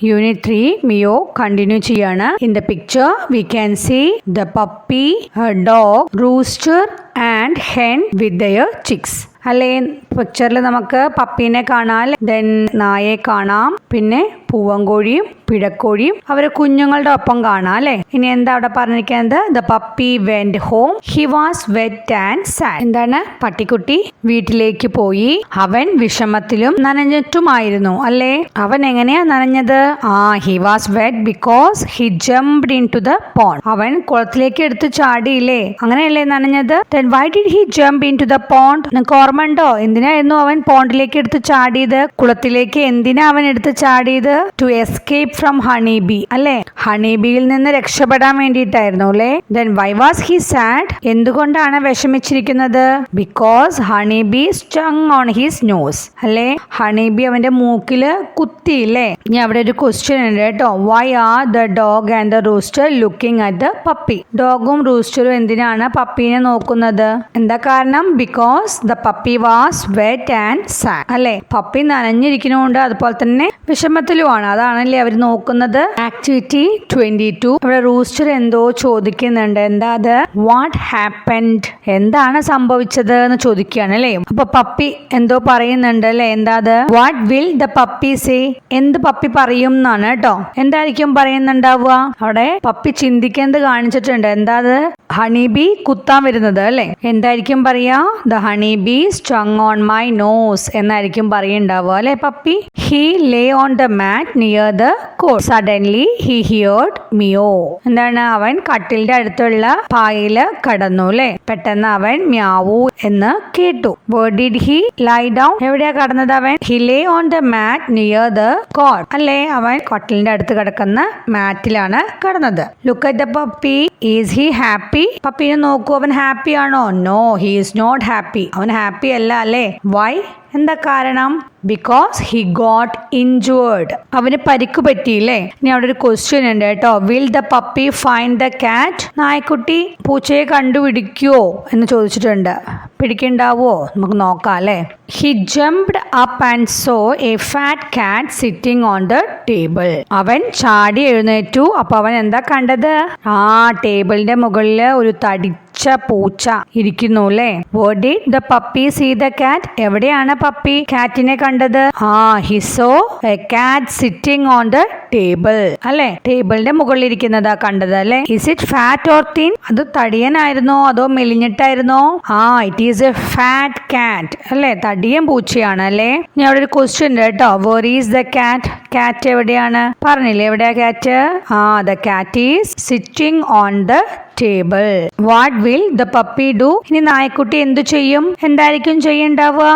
Unit 3 Mio continue ചെയ്യാണ്. In the picture we can see the puppy, a dog, rooster and hen with their chicks. അല്ലേ, പിക്ചറിൽ നമുക്ക് പപ്പീനെ കാണാം, then നായയെ കാണാം, പിന്നെ പൂവൻകോഴിയും പിടക്കോഴിയും അവരെ കുഞ്ഞുങ്ങളുടെ ഒപ്പം കാണാം അല്ലേ. ഇനി എന്താ അവിടെ പറഞ്ഞിരിക്കുന്നത്? The puppy went home, he was wet and sad. എന്താണ്? പട്ടിക്കുട്ടി വീട്ടിലേക്ക് പോയി, അവൻ വിഷമത്തിലും നനഞ്ഞിട്ടുമായിരുന്നു അല്ലേ. അവൻ എങ്ങനെയാ നനഞ്ഞത്? He was wet because he jumped into the pond. അവൻ കുളത്തിലേക്ക് എടുത്ത് ചാടിയില്ലേ, അങ്ങനെയല്ലേ നനഞ്ഞത്. Then why did he jump into the pond? നിങ്ങൾക്ക് ഓർമ്മയുണ്ടോ എന്തിനായിരുന്നു അവൻ പോണ്ടിലേക്ക് എടുത്ത് ചാടിയത്? കുളത്തിലേക്ക് എന്തിനാ അവൻ എടുത്ത് ചാടിയത്? To escape from honey bee അല്ലേ, ഹണി ബിയിൽ നിന്ന് രക്ഷപ്പെടാൻ വേണ്ടിയിട്ടായിരുന്നു അല്ലേ. Then why was he sad? എന്തുകൊണ്ടാണ് വിഷമിച്ചിരിക്കുന്നത്? Because honey bee stung on his nose അല്ലേ, ഹണി ബി അവന്റെ മൂക്കില് കുത്തിയില്ലേ. ഇനി അവിടെ ഒരു ക്വസ്റ്റ്യൻ ഉണ്ട് കേട്ടോ. Why are the dog and the rooster looking at the puppy? ഡോഗും റൂസ്റ്ററും എന്തിനാണ് പപ്പീനെ നോക്കുന്നത്? എന്താ കാരണം? Because the puppy was wet and sad അല്ലേ, പപ്പി നനഞ്ഞിരിക്കുന്നതുകൊണ്ട് അതുപോലെ തന്നെ വിഷമത്തിലുമാണ്, അതാണല്ലേ അവർ നോക്കുന്നത്. ആക്ടിവിറ്റി 22 ഇവിടെ റൂസ്റ്റർ എന്തോ ചോദിക്കുന്നുണ്ട്. എന്താ അത്? What happened? എന്താണ് സംഭവിച്ചത് എന്ന് ചോദിക്കുകയാണ് അല്ലേ. അപ്പൊ പപ്പി എന്തോ പറയുന്നുണ്ട് അല്ലേ. എന്താ അത്? What will the puppy say? എന്ത് പപ്പി പറയും എന്നാണ് കേട്ടോ. എന്തായിരിക്കും പറയുന്നുണ്ടാവുക? അവിടെ പപ്പി ചിന്തിക്കുന്നത് കാണിച്ചിട്ടുണ്ട്. എന്താ അത്? ഹണി ബി കുത്താൻ വരുന്നത് അല്ലേ. എന്തായിരിക്കും പറയാ? The honey bee strung on my nose എന്നായിരിക്കും പറയുണ്ടാവുക അല്ലെ puppy. He lay on the mat near the cot. Suddenly he heard meow. എന്താണ്? അവൻ കട്ടിലിന്റെ അടുത്തുള്ള പായയില് കടന്നു അല്ലെ. പെട്ടെന്ന് അവൻ മ്യാവൂ എന്ന് കേട്ടു. Where did he lie down? എവിടെയാ കടന്നത് അവൻ? He lay on the mat near the cot അല്ലേ. അവൻ കട്ടിലിന്റെ അടുത്ത് കിടക്കുന്ന മാറ്റിലാണ് കടന്നത്. Look at the puppy. Is he happy? പപ്പീനെ നോക്കൂ, അവൻ ഹാപ്പി ആണോ? No, he is not happy. അവൻ ഹാപ്പി അല്ല അല്ലേ. വൈ? എന്താ കാരണം? Because he got injured. അവന് പരിക്ക് പറ്റിയില്ലേ. ഇനി അവിടെ ഒരു ക്വസ്റ്റ്യൻ ഉണ്ട് കേട്ടോ. Will the puppy find the കാറ്റ്? നായ്ക്കുട്ടി പൂച്ചയെ കണ്ടുപിടിക്കുവോ എന്ന് ചോദിച്ചിട്ടുണ്ട്. പിടിക്കണ്ടാവോ? നമുക്ക് നോക്കാം അല്ലേ. He jumped up and so A fat കാറ്റ് സിറ്റിംഗ് ഓൺ ദ ടേബിൾ. അവൻ ചാടി എഴുന്നേറ്റു. അപ്പൊ അവൻ എന്താ കണ്ടത്? ടേബിളിന്റെ മുകളില് ഒരു തടിച്ച പൂച്ച ഇരിക്കുന്നു അല്ലേ. Where did the puppy see the cat? എവിടെയാണ് പപ്പി കാറ്റിനെ കണ്ടത്? He saw a cat sitting on the table അല്ലെ, ടേബിളിന്റെ മുകളിൽ ഇരിക്കുന്നതാ കണ്ടത് അല്ലെ. Is it fat or thin? അത് തടിയനായിരുന്നോ അതോ മെലിഞ്ഞിട്ടായിരുന്നോ? It is a fat cat അല്ലെ, തടിയൻ പൂച്ചയാണ് അല്ലെ. ഇനി അവിടെ ഒരു ക്വസ്റ്റ്യൻ ഉണ്ട് കേട്ടോ. Where is the cat? കാറ്റ് എവിടെയാണ്? പറഞ്ഞില്ലേ എവിടെയാ cat? The cat is sitting on the table. What will the puppy do? ഇനി നായ്ക്കുട്ടി എന്തു ചെയ്യും? എന്തായിരിക്കും ചെയ്യണ്ടാവുക?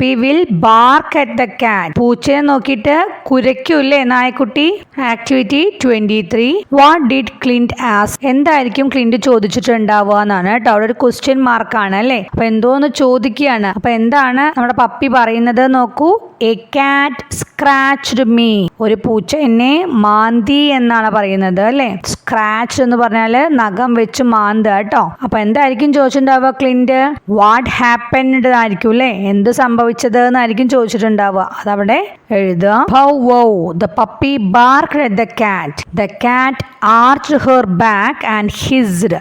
He will bark at the cat. പൂച്ചയെ നോക്കിയിട്ട് കുരയ്ക്കൂല്ലേ നായ്ക്കുട്ടി. Activity 23 what did Clint ask? എന്തായിരിക്കും ക്ലിന്റ് ചോദിച്ചിട്ടുണ്ടാവുക എന്നാണ് കേട്ടോ. അവിടെ ഒരു ക്വസ്റ്റ്യൻ മാർക്കാണ് അല്ലേ. അപ്പൊ എന്തോന്ന് ചോദിക്കുകയാണ്. അപ്പൊ എന്താണ് നമ്മുടെ പപ്പി പറയുന്നത് നോക്കൂ. എ കാറ്റ് സ്ക്രാച്ച്ഡ് മീ. ഒരു പൂച്ച എന്നെ മാന്തി എന്നാണ് പറയുന്നത് അല്ലെ. സ്ക്രാച്ച് എന്ന് പറഞ്ഞാല് നഖം വെച്ച് മാന്ത കേട്ടോ. അപ്പൊ എന്തായിരിക്കും ചോദിച്ചിട്ടുണ്ടാവുക ക്ലിന്റ്? വാട്ട് ഹാപ്പൻഡ് ആയിരിക്കും അല്ലെ, എന്ത് സംഭവിച്ചത് എന്നായിരിക്കും ചോദിച്ചിട്ടുണ്ടാവുക. അതവിടെ എഴുതുക. How wow the puppy barked at the cat. The cat arched her back and hissed.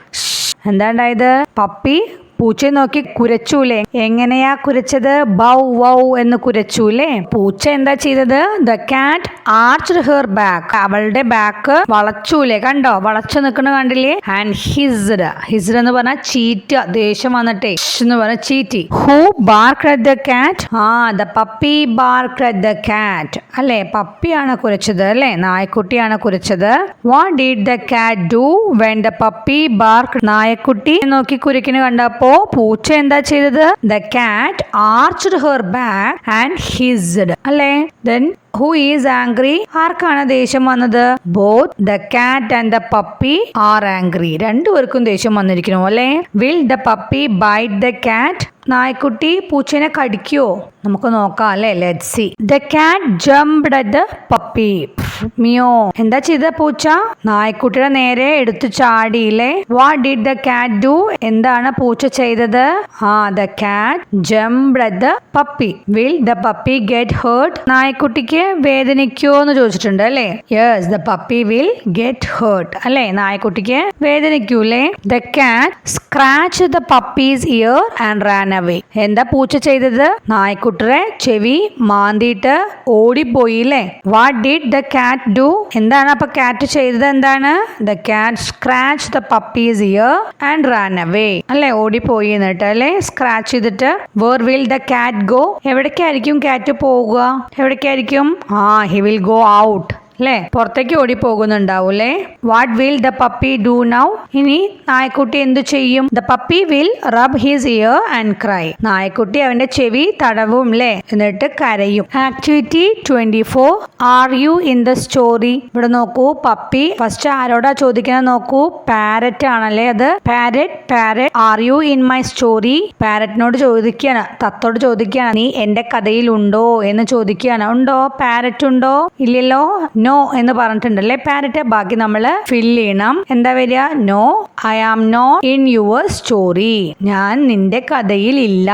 എന്താണ്ടായത്? പപ്പി പൂച്ചയെ നോക്കി കുരച്ചൂലേ. എങ്ങനെയാ കുരച്ചത്? ബൗ വൗ എന്ന് കുരച്ചൂലേ. പൂച്ച എന്താ ചെയ്തത്? The cat arched her back. അവളുടെ ബാക്ക് വളച്ചൂലേ, കണ്ടോ? വളച്ചു നിൽക്കണ കണ്ടില്ലേ. ആൻഡ് ഹിസ്ഡ്. ഹിസ്ഡ് എന്ന് പറഞ്ഞാൽ ചീറ്റ, ദേഷ്യം വന്നിട്ടേ എന്ന് പറഞ്ഞ ചീറ്റി. Who barked at the cat? The puppy barked at the cat അല്ലെ. പപ്പിയാണ് കുരച്ചത് അല്ലെ, നായക്കുട്ടിയാണ് കുരച്ചത്. What did the cat do when the puppy barked? നായക്കുട്ടി നോക്കി കുരയ്ക്കുന്ന കണ്ടപ്പോ പൂച്ച എന്താ ചെയ്തത്? The cat arched her back and hissed അല്ലേ. Then who is angry? ആർക്കാണ് ദേഷ്യം വന്നത്? both the cat and the puppy are angry. രണ്ടുപേർക്കും ദേഷ്യം വന്നിരിക്കുന്നു അല്ലേ. will the puppy bite the cat? നായ്ക്കുട്ടി പൂച്ചനെ കടിക്കുവോ? നമുക്ക് നോക്കാം അല്ലേ. let's see. the cat jumped at the puppy. മിയോ. എന്താ ചെയ്ത പൂച്ച? നായ്ക്കുട്ടിയുടെ നേരെ എടുത്തു ചാടിയില്ലേ. What did the cat do? എന്താണ് പൂച്ച ചെയ്തത്? The cat jumped at the puppy. Will the puppy get hurt? നായ്ക്കുട്ടിക്ക് വേദനിക്കോ എന്ന് ചോദിച്ചിട്ടുണ്ട് അല്ലേ. Yes, the puppy will get hurt അല്ലേ. നായ്ക്കുട്ടിക്ക് വേദനിക്കൂലേ. The cat scratch the puppy's ear and ran away. എന്താ പൂച്ച ചെയ്തത്? നായ്ക്കുട്ടിയുടെ ചെവി മാന്തിയിട്ട് ഓടിപ്പോയില്ലേ. What did the cat do? എന്താണ് അപ്പൊ കാറ്റ് ചെയ്തത്? എന്താണ്? The cat scratch the puppy's ear and ran away അല്ലെ. ഓടിപ്പോയി എന്നിട്ട് അല്ലെ സ്ക്രാച്ച് ചെയ്തിട്ട്. Where will the cat go? എവിടേക്കായിരിക്കും കാറ്റ് പോകുക? എവിടേക്കായിരിക്കും? ഹി വിൽ ഗോ ഔട്ട് അല്ലേ. പുറത്തേക്ക് ഓടി പോകുന്നുണ്ടാവൂലേ. What will the puppy do now? ഇനി നായ്ക്കുട്ടി എന്തു ചെയ്യും? The puppy will rub his ear and cry. നായ്ക്കുട്ടി അവന്റെ ചെവി തടവും അല്ലേ, എന്നിട്ട് കരയും. Activity 24. Are you in the story? ഇവിടെ നോക്കൂ, പപ്പി ഫസ്റ്റ് ആരോടാ ചോദിക്കുന്നത് നോക്കൂ. പാരറ്റ് ആണല്ലേ അത്. Parrot are you in my story? പാരറ്റിനോട് ചോദിക്കുകയാണ്, തത്തോട് ചോദിക്കുകയാണ്, നീ എന്റെ കഥയിൽ ഉണ്ടോ എന്ന് ചോദിക്കുകയാണ്. ഉണ്ടോ? പാരറ്റ് ഉണ്ടോ? ഇല്ലല്ലോ. നോ എന്ന് പറഞ്ഞിട്ടുണ്ടല്ലേ പാരറ്റ്. ബാക്കി നമ്മൾ ഫിൽ ചെയ്യണം. എന്താ വരിക? No, I am not in your story. ഞാൻ നിന്റെ കഥയിൽ ഇല്ല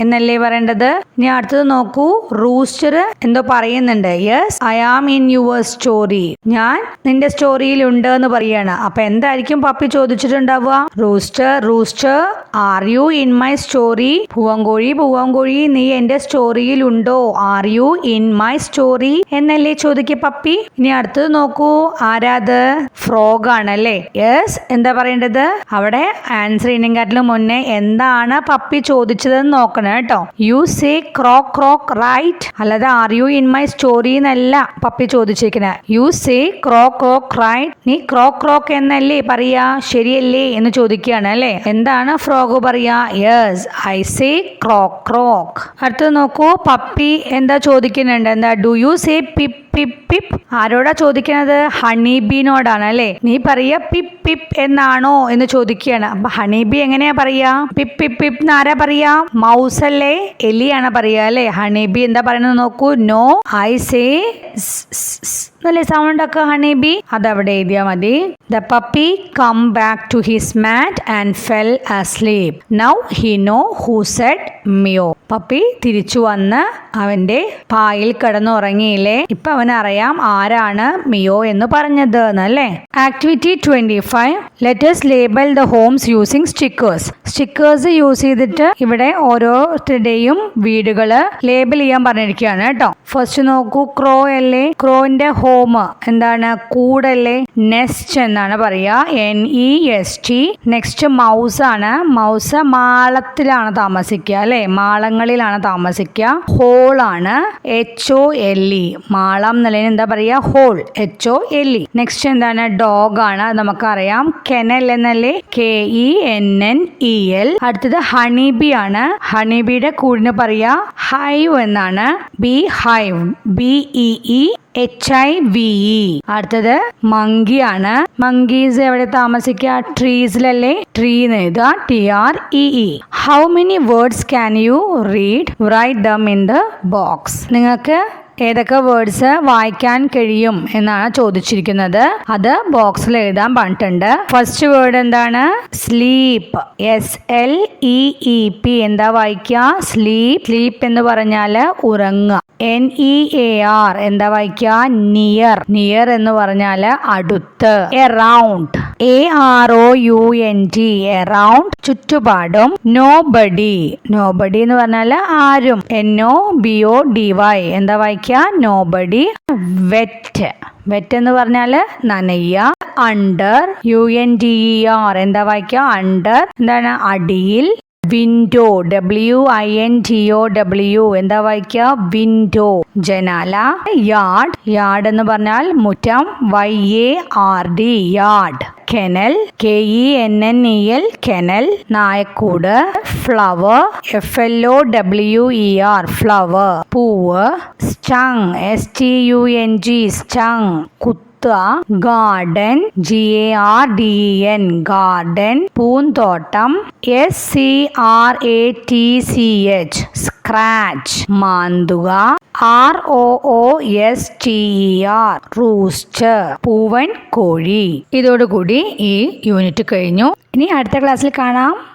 എന്നല്ലേ പറയേണ്ടത്. ഇനി അടുത്തത് നോക്കൂ, റൂസ്റ്റർ എന്തോ പറയുന്നുണ്ട്. Yes, I am in your story. ഞാൻ നിന്റെ സ്റ്റോറിയിൽ ഉണ്ട് എന്ന് പറയാണ്. അപ്പൊ എന്തായിരിക്കും പപ്പി ചോദിച്ചിട്ടുണ്ടാവുക? Rooster are you in my story? പൂവങ്കോഴി നീ എന്റെ സ്റ്റോറിയിൽ ഉണ്ടോ? Are you in my story എന്നല്ലേ ചോദിക്കുക പപ്പി. ഇനി അടുത്തത് നോക്കൂ, ആരാത്? ഫ്രോഗ് ആണല്ലേ. യെസ്, എന്താ പറയേണ്ടത്? അവിടെ ആൻസർ ചെയ്യുന്നതിനെക്കാട്ടിലും മുന്നേ എന്താണ് പപ്പി ചോദിച്ചതെന്ന് നോക്കണം കേട്ടോ. You say croak croak right, അല്ലാതെ are you in my story എന്നല്ല പപ്പി ചോദിച്ചിരിക്കുന്നത്. You say croak croak right. നീ ക്രോക്ക് ക്രോക്ക് എന്നല്ലേ പറയാ, ശരിയല്ലേ എന്ന് ചോദിക്കുകയാണ് അല്ലേ. എന്താണ് ഫ്രോഗ് പറയാ? Yes, I say croak croak. അടുത്തത് നോക്കൂ, പപ്പി എന്താ ചോദിക്കുന്നുണ്ട്? എന്താ? Do you say peep peep peep? ആരോടാ ചോദിക്കുന്നത്? ഹണിബീനോടാണ് അല്ലേ. നീ പറയാ പിപ്പ് പിപ്പ് എന്നാണോ എന്ന് ചോദിക്കുകയാണ്. അപ്പൊ ഹണിബി എങ്ങനെയാ പറയാ? പിപ്പ് പിപ്പ് പിപ്പ് എന്ന് ആരാ പറയാ? മൗസ് അല്ലേ, എലിയാണ് പറയാ അല്ലേ. ഹണിബി എന്താ പറയുന്നത് നോക്കൂ. നോ, ഐ സേ എന്നല്ലേ സൗണ്ട് ഒക്കെ ഹണിബി. അതവിടെ എഴുതിയാ മതി. The puppy come back to his mat and fell asleep. Now he know who said meow. പപ്പി തിരിച്ചു വന്ന് അവന്റെ പായിൽ കിടന്നുറങ്ങിയില്ലേ. ഇപ്പൊ അവനറിയാം ആരാണ് മിയോ എന്ന് പറഞ്ഞത് എന്നല്ലേ. Activity 25. Let's label the homes using stickers. Stickers use ചെയ്തിട്ട് ഇവിടെ ഓരോരുത്തരുടെയും വീടുകള് ലേബൽ ചെയ്യാൻ പറഞ്ഞിരിക്കുകയാണ് കേട്ടോ. ഫസ്റ്റ് നോക്കൂ, ക്രോ അല്ലേ. ക്രോന്റെ ഹോം എന്താണ്? കൂടല്ലേ. നെസ്റ്റ് എന്നാണ് പറയാ, NEST. നെക്സ്റ്റ് മൗസ് ആണ്. മൗസ് മാളത്തിലാണ് താമസിക്കുക അല്ലെ, മാളങ്ങളിലാണ് താമസിക്കുക. ഹോൾ ആണ്, HOLE. മാളം എന്നുള്ളതിന് എന്താ പറയാ? Hole, HOLE. നെക്സ്റ്റ് എന്താണ്? ഡോഗ് ആണ്, നമുക്കറിയാം. കെനൽ എന്നല്ലേ, KENNEL. അടുത്തത് ഹണിബി ആണ്. ഹണിബിയുടെ കൂടിന് പറയാ ഹൈവ് എന്നാണ്, BHIVE, BEEHIVE. അടുത്തത് മങ്കി ആണ്. മങ്കീസ് എവിടെ താമസിക്കുക? ട്രീസിലല്ലേ. ട്രീ എഴുതുക, TREE. How many words can you read? Write them in the box. നിങ്ങൾക്ക് ഏതൊക്കെ വേർഡ്സ് വായിക്കാൻ കഴിയും എന്നാണ് ചോദിച്ചിരിക്കുന്നത്. അത് ബോക്സിൽ എഴുതാൻ പറഞ്ഞിട്ടുണ്ട്. ഫസ്റ്റ് വേർഡ് എന്താണ്? Sleep, SLEEP. എന്താ വായിക്കുക? സ്ലീപ്പ്. സ്ലീപ്പ് എന്ന് പറഞ്ഞാല് ഉറങ്ങുക. NEAR. എന്താ വായിക്കുക? നിയർ. നിയർ എന്ന് പറഞ്ഞാല് അടുത്ത്. Around, AROUND. എറൗണ്ട്, ചുറ്റുപാടും. നോബഡി. നോബഡി എന്ന് പറഞ്ഞാല് ആരും. NOBODY. എന്താ വായിക്കുക? നോബഡി. വെറ്റ്. വെറ്റ് എന്ന് പറഞ്ഞാല് നനയ്യ. Under, UNDER. എന്താ വായിക്കുക? അണ്ടർ. എന്താണ്? അടിയിൽ. Window, WINDOW. എന്താ വായിക്കുക? വിൻഡോ, ജനാല. യാർഡ്. യാർഡ് എന്ന് പറഞ്ഞാൽ മുറ്റം, YARD, yard. Kennel, KENNEL, kennel. നായക്കൂട്. Flower, FLOWER, flower. പൂവ്. സ്റ്റങ്, STUNG, സ്റ്റങ്, കുത്ത്. ഗാർഡൻ, GARDEN ഗാർഡൻ, പൂന്തോട്ടം, SCRATCH സ്ക്രാച്ച്, മാന്തുക, ROOSTER റൂസ്റ്റർ, പൂവൻ കോഴി. ഇതോടുകൂടി ഈ യൂണിറ്റ് കഴിഞ്ഞു. ഇനി അടുത്ത ക്ലാസ്സിൽ കാണാം.